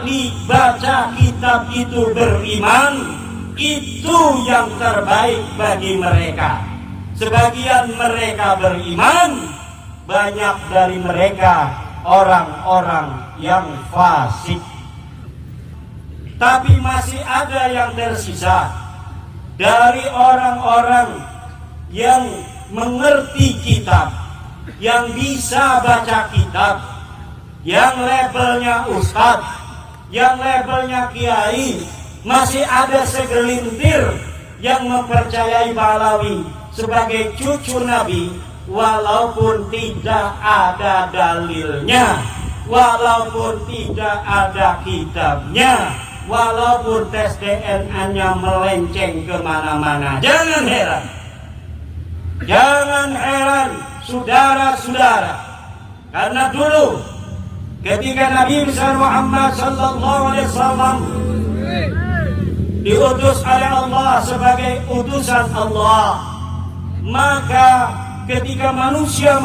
ahli baca kitab itu beriman, itu yang terbaik bagi mereka. Sebagian mereka beriman, banyak dari mereka orang-orang yang fasik. Tapi masih ada yang tersisa dari orang-orang yang mengerti kitab, yang bisa baca kitab, yang labelnya ustadz, yang labelnya kiai. Masih ada segelintir yang mempercayai Ba'alawi sebagai cucu Nabi, walaupun tidak ada dalilnya, walaupun tidak ada kitabnya, walaupun tes DNA-nya melenceng kemana-mana. Jangan heran, jangan heran saudara-saudara, karena dulu ketika Nabi besar Muhammad sallallahu alaihi wasallam diutus oleh Allah sebagai utusan Allah, maka ketika manusia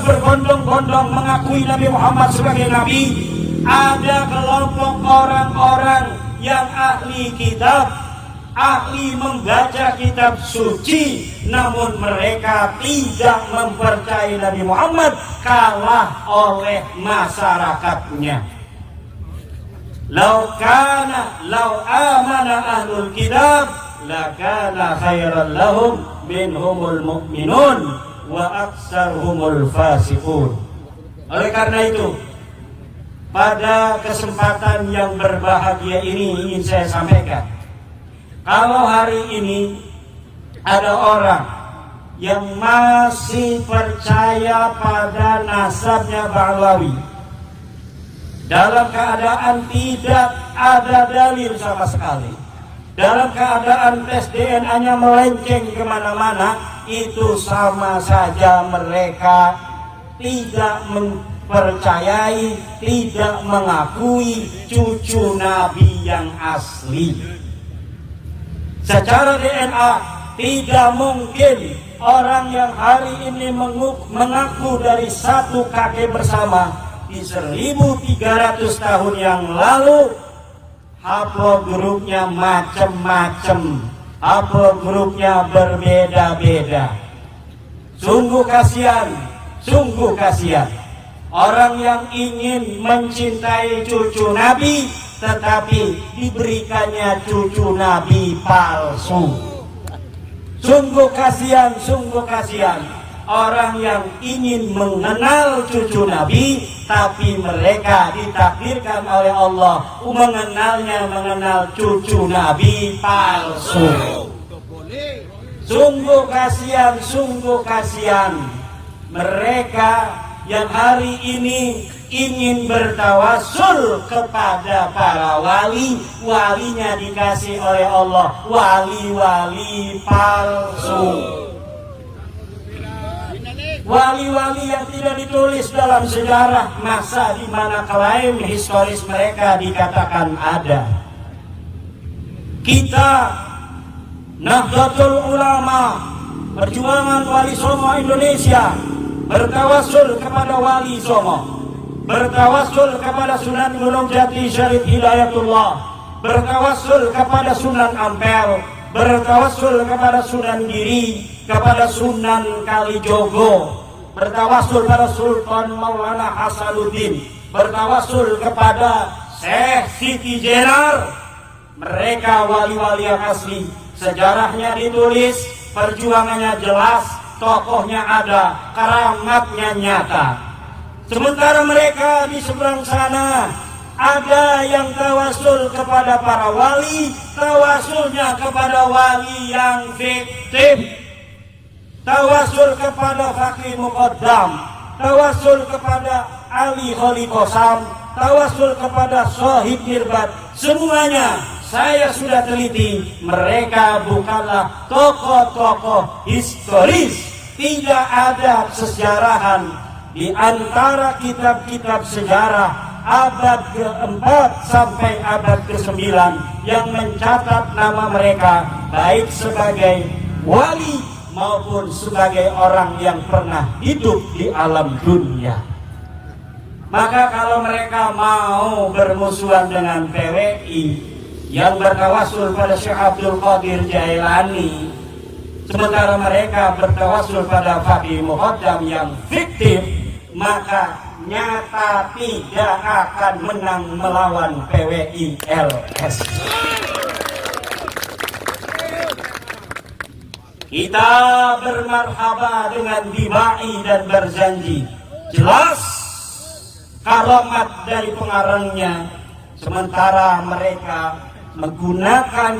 berbondong-bondong mengakui Nabi Muhammad sebagai Nabi, ada kelompok orang-orang yang ahli kitab, ahli membaca kitab suci, namun mereka tidak mempercayai Nabi Muhammad, kalah oleh masyarakatnya. Lau amana ahlul kitab lakana khairan lahum minhumul mu'minun wa aktsaruhumul fasiqun. Oleh karena itu, pada kesempatan yang berbahagia ini ingin saya sampaikan, kalau hari ini ada orang yang masih percaya pada nasabnya Ba'alawi dalam keadaan tidak ada dalil sama sekali, dalam keadaan tes DNA-nya melenceng kemana-mana, itu sama saja mereka tidak mempercayai, tidak mengakui cucu Nabi yang asli. Secara DNA tidak mungkin orang yang hari ini mengaku dari satu kakek bersama di 1300 tahun yang lalu, haplogrupnya macam-macam, haplogrupnya berbeda-beda. Sungguh kasihan orang yang ingin mencintai cucu Nabi tetapi diberikannya cucu Nabi palsu. Sungguh kasihan orang yang ingin mengenal cucu Nabi, tapi mereka ditakdirkan oleh Allah mengenal cucu Nabi palsu. Sungguh kasihan mereka yang hari ini ingin bertawassul kepada para wali, walinya dikasih oleh Allah wali-wali palsu. Wali-wali yang tidak ditulis dalam sejarah, masa di mana klaim historis mereka dikatakan ada. Kita Nahdlatul Ulama, perjuangan Wali Songo Indonesia, bertawassul kepada Wali Songo, bertawassul kepada Sunan Gunung Jati Syarif Hidayatullah, bertawassul kepada Sunan Ampel, bertawassul kepada Sunan Giri, kepada Sunan Kalijogo, bertawassul pada Sultan Maulana Hasanuddin, bertawassul kepada Syekh Siti Jenar. Mereka wali-wali yang asli, sejarahnya ditulis, perjuangannya jelas, tokohnya ada, karamatnya nyata. Sementara mereka di seberang sana ada yang tawasul kepada para wali, tawasulnya kepada wali yang fiktif, tawasul kepada Fakih Muqaddam, tawasul kepada Ali Khalifosam, tawasul kepada Sohib Mirbat. Semuanya saya sudah teliti, mereka bukanlah tokoh-tokoh historis. Tidak ada sesejarahan di antara kitab-kitab sejarah abad ke-4 sampai abad ke-9 yang mencatat nama mereka baik sebagai wali maupun sebagai orang yang pernah hidup di alam dunia. Maka kalau mereka mau bermusuhan dengan PWI yang bertawasul pada Syekh Abdul Qadir Jailani, sementara mereka bertawasul pada Faqih Muqaddam yang fiktif, maka nyata tidak akan menang melawan PWI LS. Kita bermarhaba dengan dibai dan berjanji jelas karamat dari pengarangnya, sementara mereka menggunakan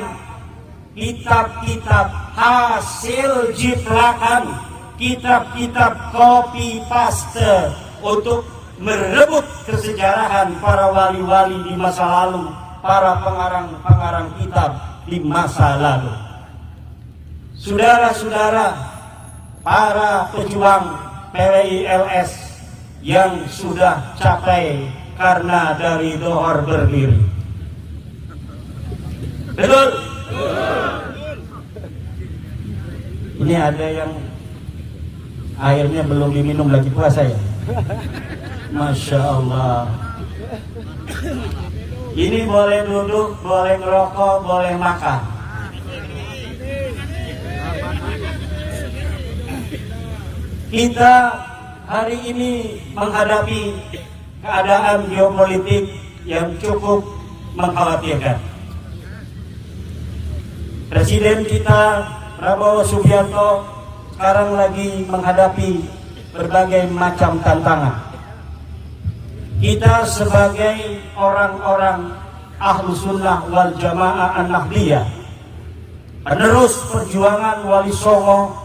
kitab-kitab hasil jiplakan, kitab-kitab copy paste untuk merebut kesejarahan para wali-wali di masa lalu, para pengarang-pengarang kitab di masa lalu. Saudara-saudara, para pejuang PWI LS yang sudah capai karena dari dohor berdiri. Betul? Ini ada yang airnya belum diminum lagi puasa ya? Masya Allah. Ini boleh duduk, boleh ngerokok, boleh makan. Kita hari ini menghadapi keadaan geopolitik yang cukup mengkhawatirkan. Presiden kita Prabowo Subianto sekarang lagi menghadapi berbagai macam tantangan. Kita sebagai orang-orang ahlu sunnah wal jamaah an-nahdliyah, penerus perjuangan Wali Songo,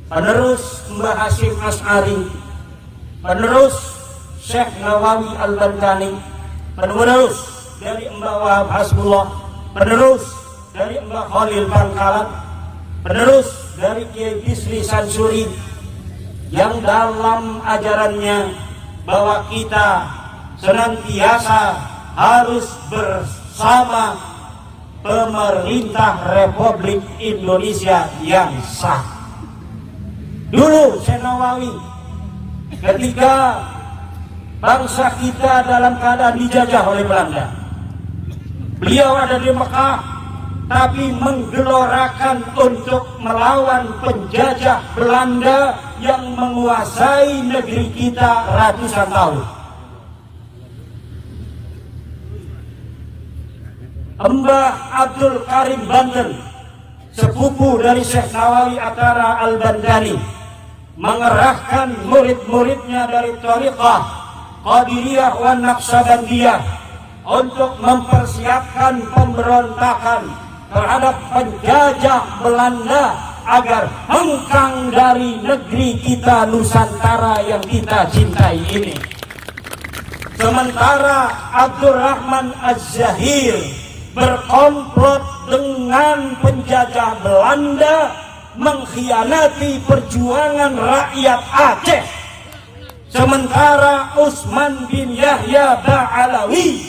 penerus Mbah Hasyim Asy'ari, penerus Syekh Nawawi Al-Bandani, penerus dari Mbah Wahab Hasbullah, penerus dari Mbah Khalil Bangkalan, penerus dari Kiai Bisri Sansuri, yang dalam ajarannya bahwa kita senantiasa harus bersama pemerintah Republik Indonesia yang sah. Dulu Syekh Nawawi ketika bangsa kita dalam keadaan dijajah oleh Belanda, beliau ada di Mekah tapi menggelorakan untuk melawan penjajah Belanda yang menguasai negeri kita ratusan tahun. Mbah Abdul Karim Banten, sepupu dari Syekh Nawawi Atara Al-Bandani, mengerahkan murid-muridnya dari Thariqah Qadiriyah wan Naqsabandiyah untuk mempersiapkan pemberontakan terhadap penjajah Belanda agar hengkang dari negeri kita Nusantara yang kita cintai ini. Sementara Abdurrahman Az-Zahir berkomplot dengan penjajah Belanda, mengkhianati perjuangan rakyat Aceh. Sementara Usman bin Yahya Ba'alawi,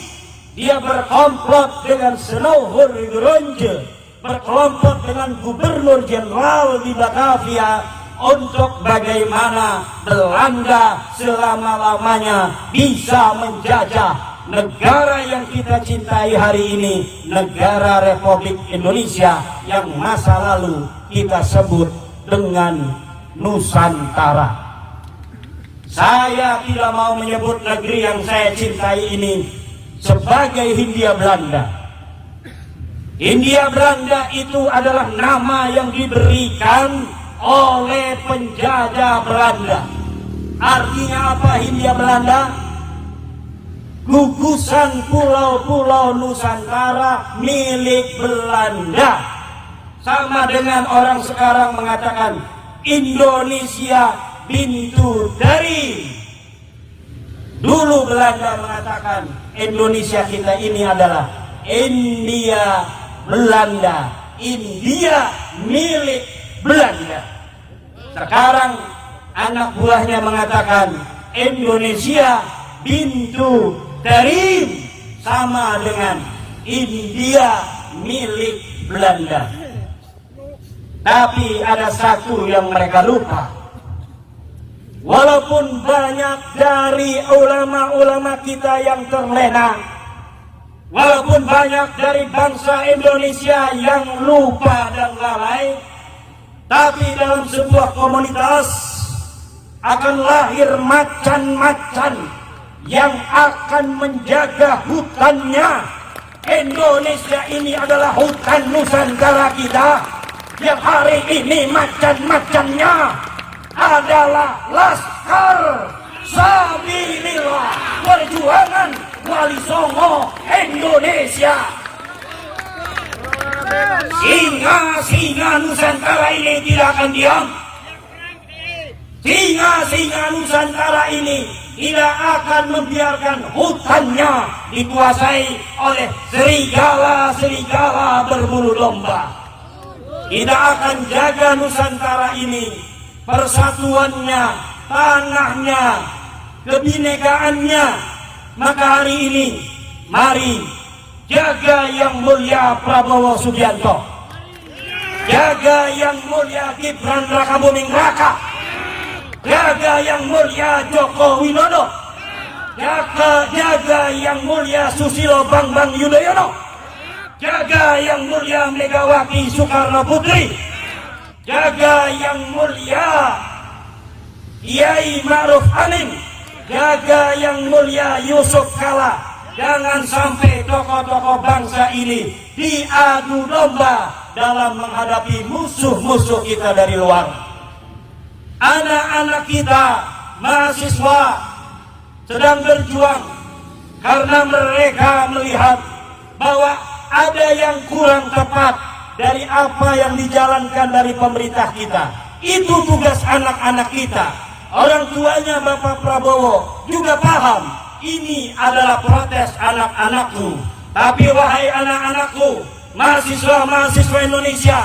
dia berkomplot dengan Senauhur Gronje, berkelompok dengan Gubernur Jenderal di Batavia untuk bagaimana Belanda selama-lamanya bisa menjajah negara yang kita cintai hari ini, negara Republik Indonesia yang masa lalu kita sebut dengan Nusantara. Saya tidak mau menyebut negeri yang saya cintai ini sebagai Hindia Belanda. Hindia Belanda itu adalah nama yang diberikan oleh penjajah Belanda. Artinya apa Hindia Belanda? Gugusan pulau-pulau Nusantara milik Belanda. Sama dengan orang sekarang mengatakan Indonesia bintu dari. Dulu Belanda mengatakan Indonesia kita ini adalah India Belanda, India milik Belanda. Sekarang anak buahnya mengatakan Indonesia bintu Karim, sama dengan India milik Belanda. Tapi ada satu yang mereka lupa. Walaupun banyak dari ulama-ulama kita yang terlena, walaupun banyak dari bangsa Indonesia yang lupa dan lalai, tapi dalam sebuah komunitas akan lahir macan-macan yang akan menjaga hutannya. Indonesia ini adalah hutan Nusantara kita, yang hari ini macan-macannya adalah Laskar Sabilillah Perjuangan Wali Songo Indonesia. Singa-singa Nusantara ini tidak akan diam. Singa-singa Nusantara ini tidak akan membiarkan hutannya dikuasai oleh serigala-serigala berbulu domba. Kita akan jaga Nusantara ini, persatuannya, tanahnya, kebinekaannya. Maka hari ini, mari jaga yang mulia Prabowo Subianto, jaga yang mulia Gibran Rakabuming Raka, jaga yang mulia Joko Widodo, jaga yang mulia Susilo Bambang Yudhoyono, jaga yang mulia Megawati Soekarno Putri, jaga yang mulia Kiai Ma'ruf Amin, jaga yang mulia Yusuf Kala. Jangan sampai tokoh-tokoh bangsa ini diadu domba dalam menghadapi musuh-musuh kita dari luar. Anak-anak kita, mahasiswa, sedang berjuang karena mereka melihat bahwa ada yang kurang tepat dari apa yang dijalankan dari pemerintah kita. Itu tugas anak-anak kita. Orang tuanya Bapak Prabowo juga paham, ini adalah protes anak-anakku. Tapi wahai anak-anakku, mahasiswa-mahasiswa Indonesia,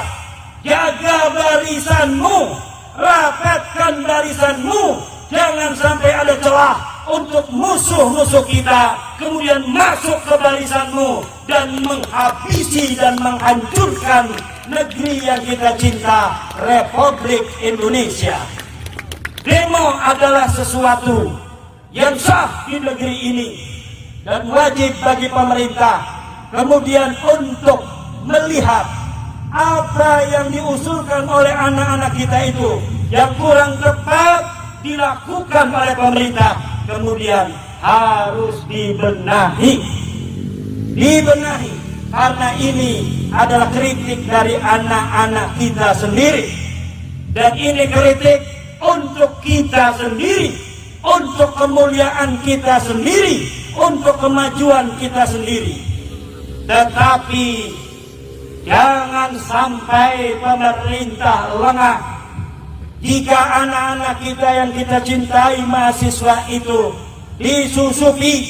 jaga barisanmu, rapatkan barisanmu. Jangan sampai ada celah untuk musuh-musuh kita kemudian masuk ke barisanmu dan menghabisi dan menghancurkan negeri yang kita cinta, Republik Indonesia. Demo adalah sesuatu yang sah di negeri ini dan wajib bagi pemerintah kemudian untuk melihat apa yang diusulkan oleh anak-anak kita itu yang kurang tepat dilakukan oleh pemerintah, kemudian harus dibenahi karena ini adalah kritik dari anak-anak kita sendiri, dan ini kritik untuk kita sendiri, untuk kemuliaan kita sendiri, untuk kemajuan kita sendiri. Tetapi jangan sampai pemerintah lengah. Jika anak-anak kita yang kita cintai, mahasiswa itu disusupi,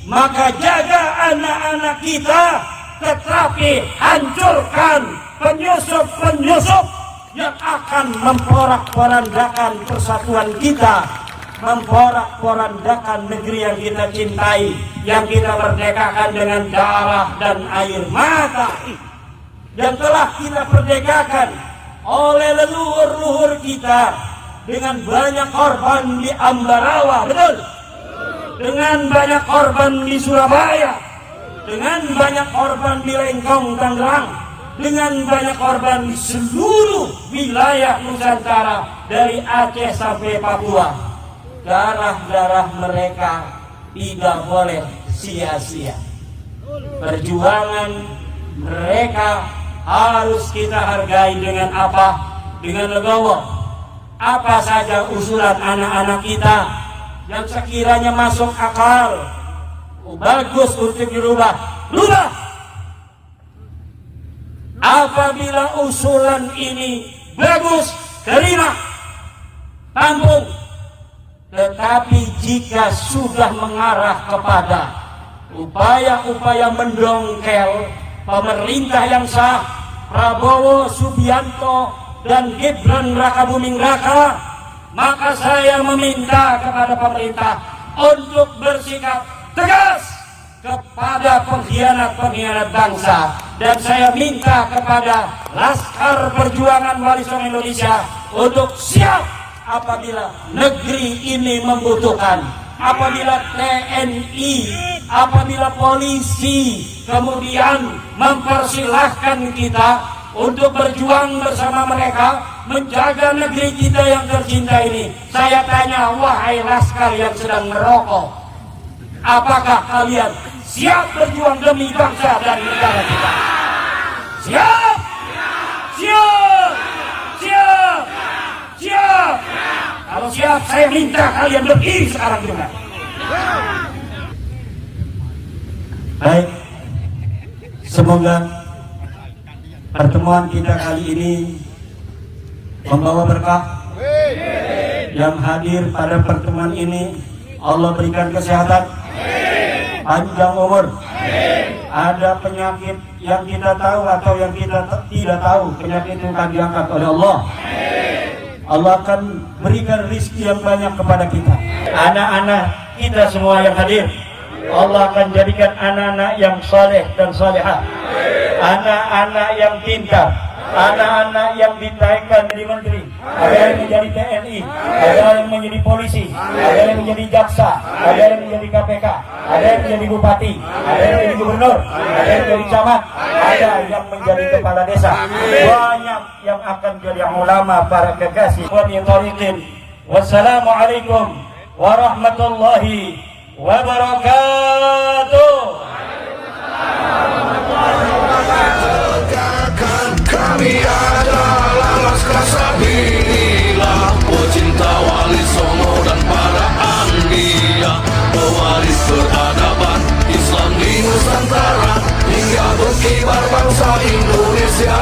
maka jaga anak-anak kita, tetapi hancurkan penyusup-penyusup yang akan memporak-porandakan persatuan kita, memporak-porandakan negeri yang kita cintai, yang kita merdekakan dengan darah dan air mata, yang telah kita merdekakan oleh leluhur-leluhur kita dengan banyak korban di Ambarawa, betul? Dengan banyak korban di Surabaya, dengan banyak korban di Lengkong, Tangerang, dengan banyak korban di seluruh wilayah Nusantara dari Aceh sampai Papua. Darah-darah mereka tidak boleh sia-sia. Perjuangan mereka harus kita hargai dengan apa? Dengan legowo. Apa saja usulan anak-anak kita yang sekiranya masuk akal, bagus untuk dirubah, rubah. Apabila usulan ini bagus, terima, tampung. Tetapi jika sudah mengarah kepada upaya-upaya mendongkel pemerintah yang sah, Prabowo Subianto dan Gibran Rakabuming Raka, maka saya meminta kepada pemerintah untuk bersikap tegas kepada pengkhianat-pengkhianat bangsa, dan saya minta kepada Laskar Perjuangan Wali Songo Indonesia untuk siap apabila negeri ini membutuhkan, apabila TNI, apabila polisi kemudian mempersilahkan kita untuk berjuang bersama mereka menjaga negeri kita yang tercinta ini. Saya tanya, wahai laskar yang sedang merokok, apakah kalian siap berjuang demi bangsa dan negara kita? Siap? Siap? Siap? Siap? Kalau siap, saya minta kalian berdiri sekarang juga. Baik, semoga pertemuan kita kali ini membawa berkah. Yang hadir pada pertemuan ini Allah berikan kesehatan, panjang umur. Ada penyakit yang kita tahu atau yang kita tidak tahu, penyakit itu akan diangkat oleh Allah. Allah akan berikan rezeki yang banyak kepada kita. Anak-anak kita semua yang hadir, Allah akan jadikan anak-anak yang saleh dan salehah, anak-anak yang pintar, anak-anak yang ditaikan menjadi menteri, ada yang menjadi TNI, ada yang menjadi polisi, ada yang menjadi jaksa, ada yang menjadi KPK, ada yang menjadi bupati, ada yang menjadi gubernur, ada yang menjadi camat, ada yang menjadi kepala desa, banyak yang akan jadi ulama, para kekasih. Wassalamualaikum warahmatullahi wabarakatuh. Kami adalah Laskar Sabilillah, pecinta Wali Songo dan para anbiya, pewaris peradaban Islam di Nusantara hingga berkibar bangsa Indonesia.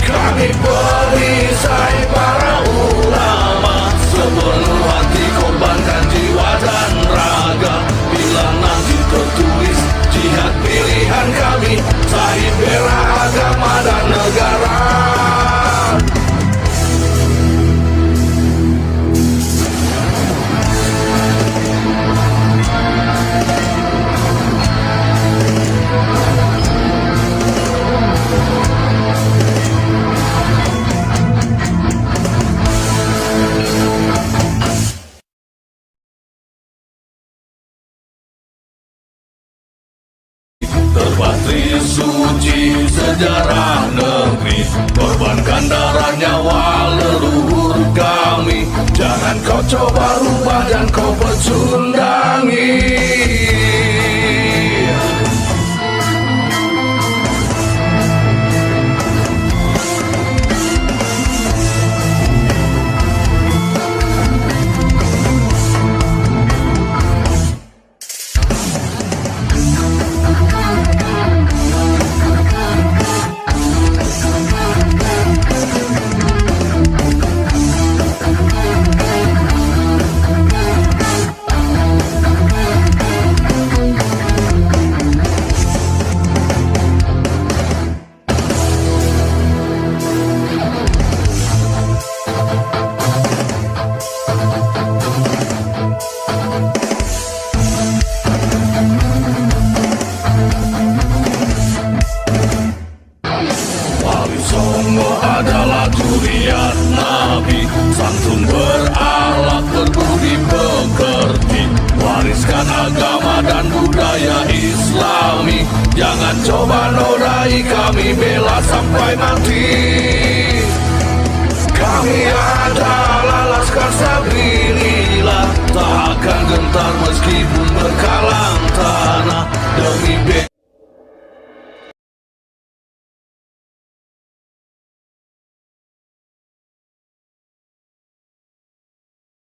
Kami perisai para ulama, sepenuh hati korbankan jiwa dan raga. Bila nanti tertulis jihad pilihan kami, sahid bela agama dan negara. Terpatri suci sejarah negeri, korbankan darah nyawa leluhur kami. Jangan kau coba rubah dan kau pecundangi. Songo adalah zuriat Nabi, santun berakhlak berbudi pekerti, wariskan agama dan budaya Islami. Jangan coba nodai kami, bela sampai mati. Kami adalah Laskar Sabilillah.